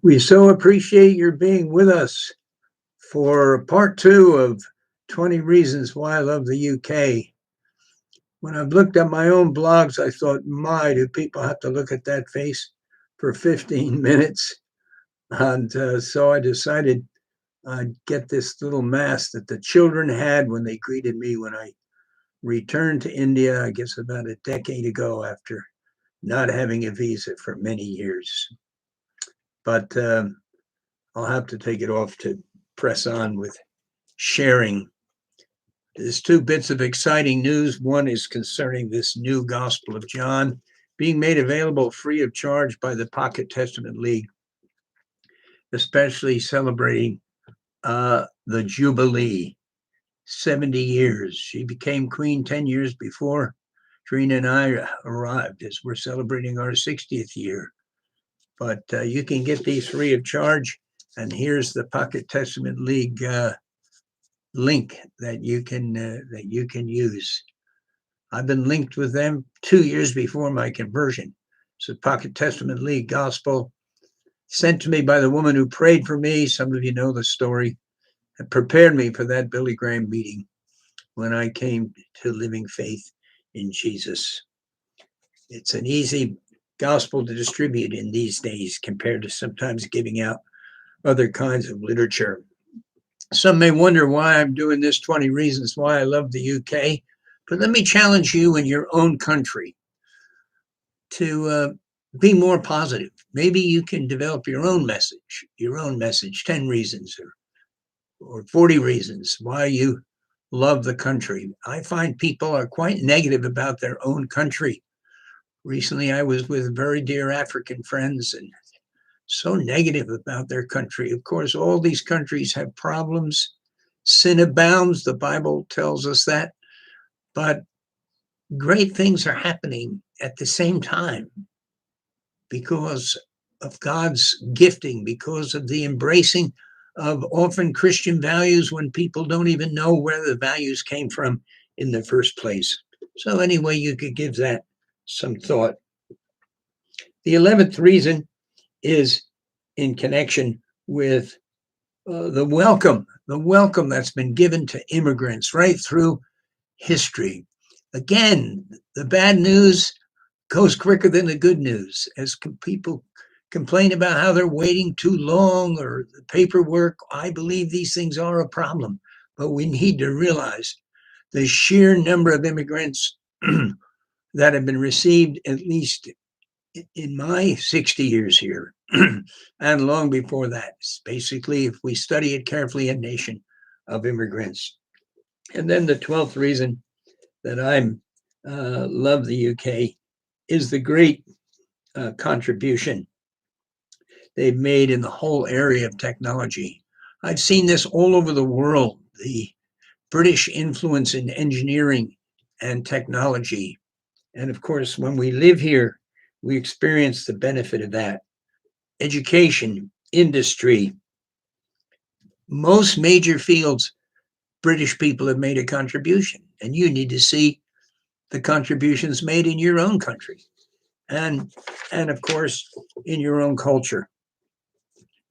We so appreciate your being with us for part two of 20 Reasons Why I Love the UK. When I've looked at my own blogs, I thought, my, do people have to look at that face for 15 minutes? And so I decided I'd get this little mask that the children had when they greeted me when I returned to India, I guess about a decade ago after not having a visa for many years. But I'll have to take it off to press on with sharing. There's two bits of exciting news. One is concerning this new Gospel of John being made available free of charge by the Pocket Testament League, especially celebrating the Jubilee, 70 years. She became queen 10 years before Trina and I arrived, as we're celebrating our 60th year. But you can get these free of charge. And here's the Pocket Testament League link that you can use. I've been linked with them 2 years before my conversion. So Pocket Testament League Gospel, sent to me by the woman who prayed for me. Some of you know the story. And prepared me for that Billy Graham meeting when I came to living faith in Jesus. It's an easy gospel to distribute in these days compared to sometimes giving out other kinds of literature. Some may wonder why I'm doing this 20 Reasons Why I Love the UK, but let me challenge you in your own country to be more positive. Maybe you can develop your own message, 10 reasons or 40 reasons why you love the country. I find people are quite negative about their own country. Recently, I was with very dear African friends and so negative about their country. Of course, all these countries have problems. Sin abounds, the Bible tells us that. But great things are happening at the same time because of God's gifting, because of the embracing of often Christian values when people don't even know where the values came from in the first place. So anyway, you could give that some thought. The 11th reason is in connection with the welcome that's been given to immigrants right through history. Again, the bad news goes quicker than the good news as people complain about how they're waiting too long or the paperwork. I believe these things are a problem, but we need to realize the sheer number of immigrants that have been received, at least in my 60 years here, and long before that. It's basically, if we study it carefully, a nation of immigrants. And then the 12th reason that I love the UK is the great contribution they've made in the whole area of technology. I've seen this all over the world, the British influence in engineering and technology. And of course, when we live here, we experience the benefit of that. Education, industry, most major fields, British people have made a contribution, and you need to see the contributions made in your own country and of course, in your own culture.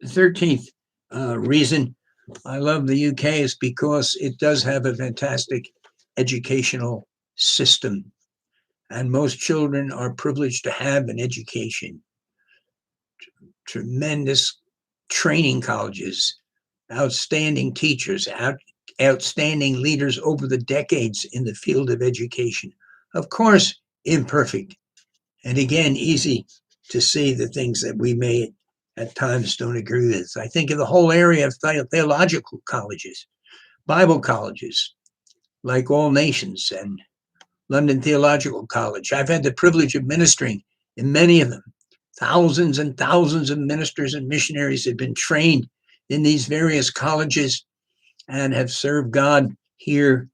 The 13th reason I love the UK is because it does have a fantastic educational system, and most children are privileged to have an education. Tremendous training colleges, outstanding teachers, outstanding leaders over the decades in the field of education. Of course, imperfect, and again, easy to see the things that we may at times don't agree with. I think of the whole area of theological colleges, Bible colleges, like All Nations and London Theological College. I've had the privilege of ministering in many of them. Thousands and thousands of ministers and missionaries have been trained in these various colleges and have served God here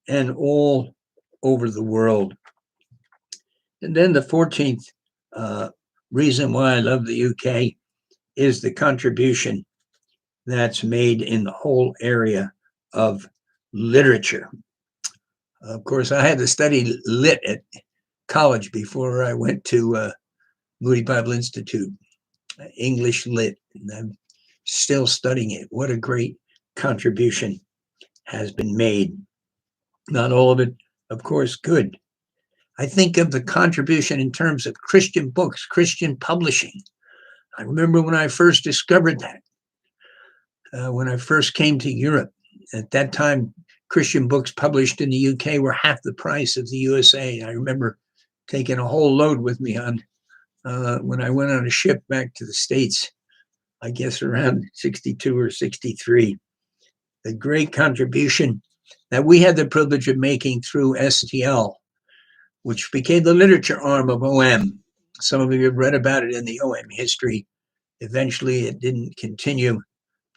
and all over the world. And then the 14th reason why I love the UK is the contribution that's made in the whole area of literature. Of course, I had to study lit at college before I went to Moody Bible Institute. English lit, and I'm still studying it. What a great contribution has been made. Not all of it, of course, good. I think of the contribution in terms of Christian books, Christian publishing. I remember when I first discovered that, when I first came to Europe. At that time, Christian books published in the UK were half the price of the USA. I remember taking a whole load with me on when I went on a ship back to the States, I guess around 62 or 63. The great contribution that we had the privilege of making through STL, which became the literature arm of OM. Some of you have read about it in the OM history. Eventually, it didn't continue,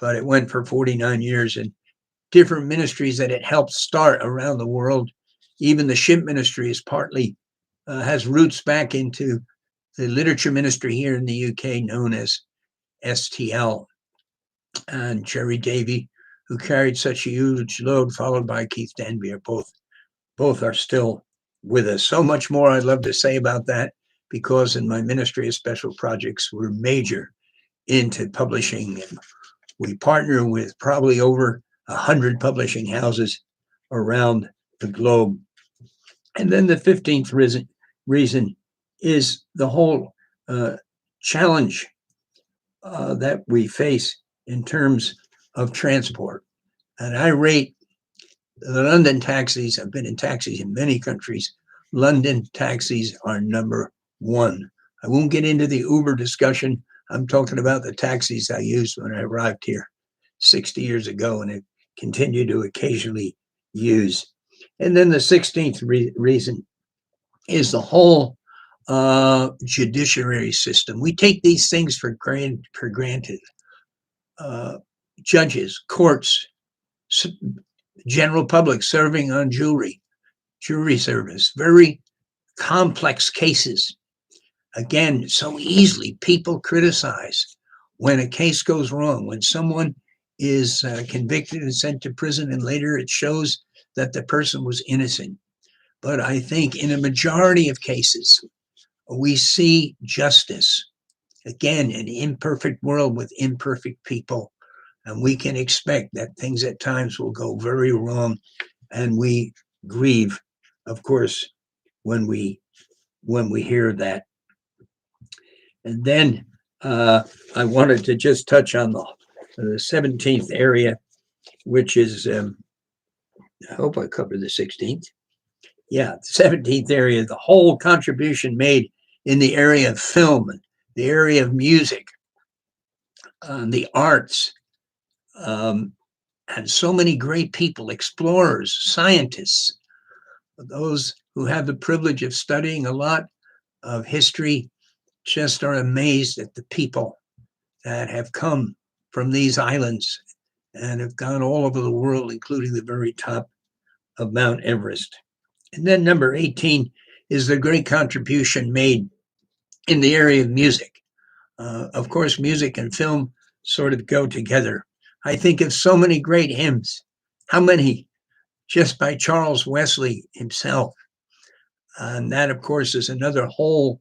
but it went for 49 years, and different ministries that it helped start around the world. Even the ship ministry is partly has roots back into the literature ministry here in the UK known as STL. And Jerry Davy, who carried such a huge load, followed by Keith Denby, are both are still with us. So much more I'd love to say about that, because in my ministry of special projects, we're major into publishing, and we partner with probably over 100 publishing houses around the globe. And then the 15th reason is the whole challenge that we face in terms of transport. And I rate the London taxis. I've been in taxis in many countries. London taxis are number one. I won't get into the Uber discussion. I'm talking about the taxis I used when I arrived here 60 years ago, and I continue to occasionally use. And then the 16th reason is the whole judiciary system. We take these things for granted. Judges, courts, general public serving on jury service, very complex cases. Again, so easily people criticize when a case goes wrong, when someone is convicted and sent to prison, and later it shows that the person was innocent. But I think in a majority of cases, we see justice. Again, an imperfect world with imperfect people. And we can expect that things at times will go very wrong. And we grieve, of course, when we hear that. And then I wanted to just touch on the 17th area, which is, I hope I covered the 16th. Yeah, the 17th area, the whole contribution made in the area of film, the area of music, the arts, and so many great people, explorers, scientists, those who have the privilege of studying a lot of history, just are amazed at the people that have come from these islands and have gone all over the world, including the very top of Mount Everest. And then number 18 is the great contribution made in the area of music. Of course, music and film sort of go together. I think of so many great hymns. How many? Just by Charles Wesley himself. And that, of course, is another whole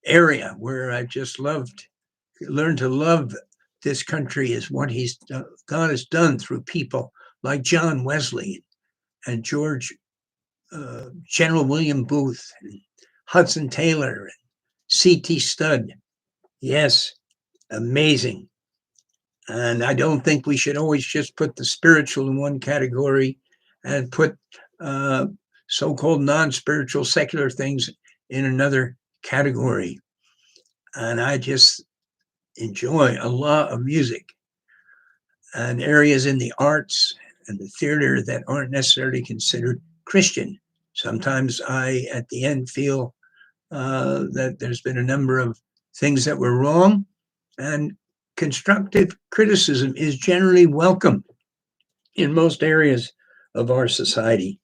area where I just learned to love this country, is what God has done through people like John Wesley and General William Booth, and Hudson Taylor, and C.T. Studd. Yes, amazing. And I don't think we should always just put the spiritual in one category and put so-called non-spiritual secular things in another category. And I just enjoy a lot of music and areas in the arts and the theater that aren't necessarily considered Christian. Sometimes I, at the end, feel that there's been a number of things that were wrong, and constructive criticism is generally welcome in most areas of our society.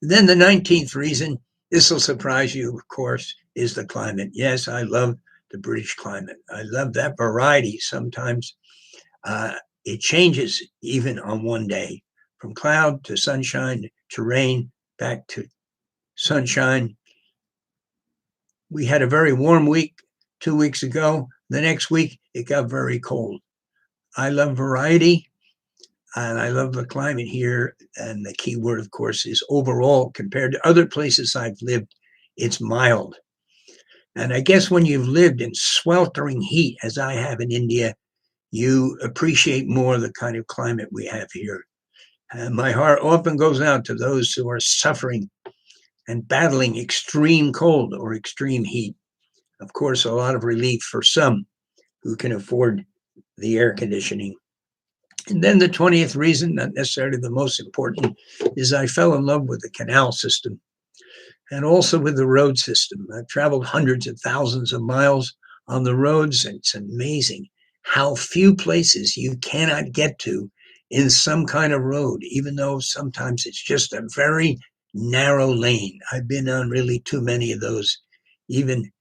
Then the 19th reason, this will surprise you, of course, is the climate. Yes, I love the British climate. I love that variety. Sometimes it changes even on one day, from cloud to sunshine to rain, back to sunshine. We had a very warm week 2 weeks ago. The next week, it got very cold. I love variety, and I love the climate here. And the key word, of course, is overall, compared to other places I've lived, it's mild. And I guess when you've lived in sweltering heat, as I have in India, you appreciate more the kind of climate we have here. And my heart often goes out to those who are suffering and battling extreme cold or extreme heat. Of course, a lot of relief for some who can afford the air conditioning. And then the 20th reason, not necessarily the most important, is I fell in love with the canal system and also with the road system. I've traveled hundreds of thousands of miles on the roads, and it's amazing how few places you cannot get to in some kind of road, even though sometimes it's just a very narrow lane. I've been on really too many of those, even,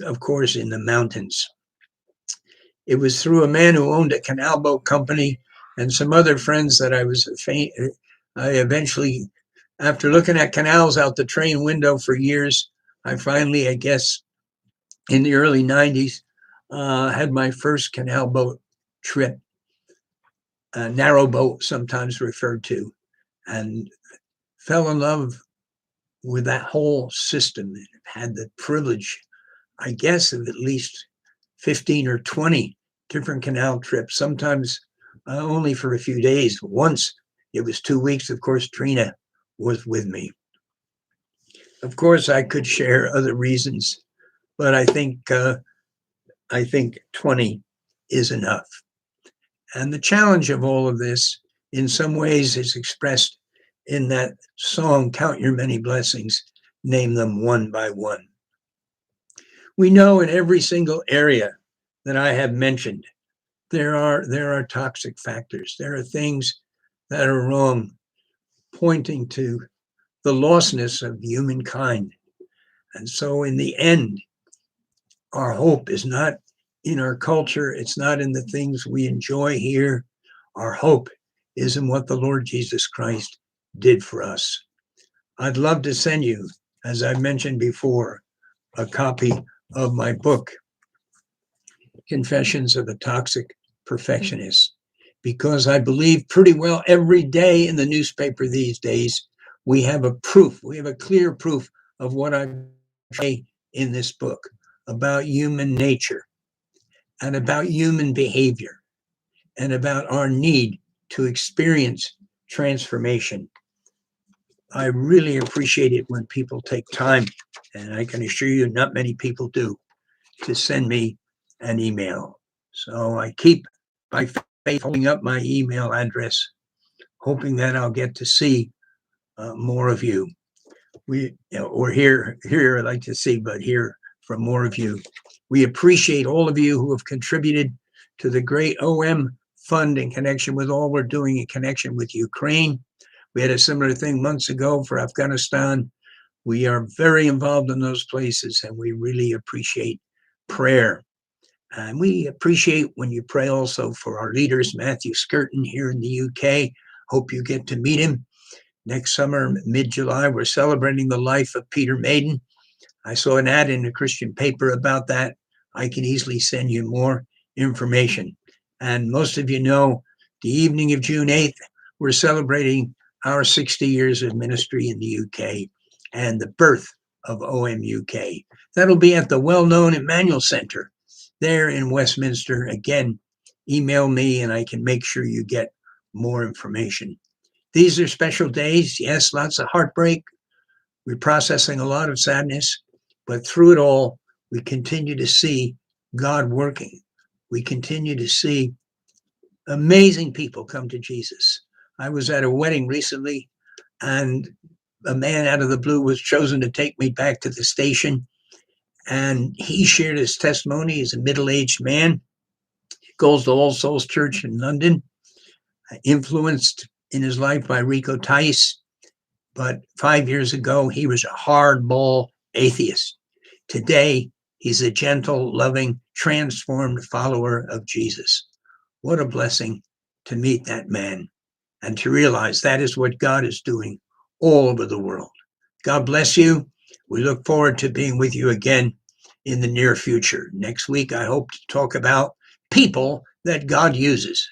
of course, in the mountains. It was through a man who owned a canal boat company and some other friends that I eventually, after looking at canals out the train window for years, I finally, I guess, in the early 90s, had my first canal boat trip, a narrow boat, sometimes referred to, and fell in love with that whole system. And had the privilege, I guess, of at least 15 or 20 different canal trips, sometimes only for a few days. Once it was 2 weeks. Of course, Trina was with me. Of course, I could share other reasons, but I think 20 is enough. And the challenge of all of this, in some ways, is expressed in that song, Count Your Many Blessings, Name Them One by One. We know in every single area that I have mentioned, there are toxic factors. There are things that are wrong, pointing to the lostness of humankind. And so in the end, our hope is not in our culture. It's not in the things we enjoy here. Our hope is in what the Lord Jesus Christ did for us. I'd love to send you, as I mentioned before, a copy of my book, Confessions of a Toxic Perfectionist, because I believe pretty well every day in the newspaper these days, we have a clear proof of what I say in this book about human nature and about human behavior and about our need to experience transformation. I really appreciate it when people take time, and I can assure you not many people do, to send me an email. So I keep, by faith, holding up my email address, hoping that I'll get to see more of you. Or hear, I'd like to see, but hear from more of you. We appreciate all of you who have contributed to the great OM fund in connection with all we're doing in connection with Ukraine. We had a similar thing months ago for Afghanistan. We are very involved in those places, and we really appreciate prayer. And we appreciate when you pray also for our leaders, Matthew Skirton here in the UK. Hope you get to meet him. Next summer, mid-July, we're celebrating the life of Peter Maiden. I saw an ad in a Christian paper about that. I can easily send you more information. And most of you know, the evening of June 8th, we're celebrating our 60 years of ministry in the UK and the birth of OM UK. That'll be at the well-known Emmanuel Center there in Westminster. Again, email me and I can make sure you get more information. These are special days. Yes, lots of heartbreak. We're processing a lot of sadness, but through it all, we continue to see God working. We continue to see amazing people come to Jesus. I was at a wedding recently, and a man out of the blue was chosen to take me back to the station. And he shared his testimony. He's a middle-aged man, goes to All Souls Church in London, influenced in his life by Rico Tice. But 5 years ago, he was a hardball atheist. Today, he's a gentle, loving, transformed follower of Jesus. What a blessing to meet that man and to realize that is what God is doing all over the world. God bless you. We look forward to being with you again in the near future. Next week, I hope to talk about people that God uses.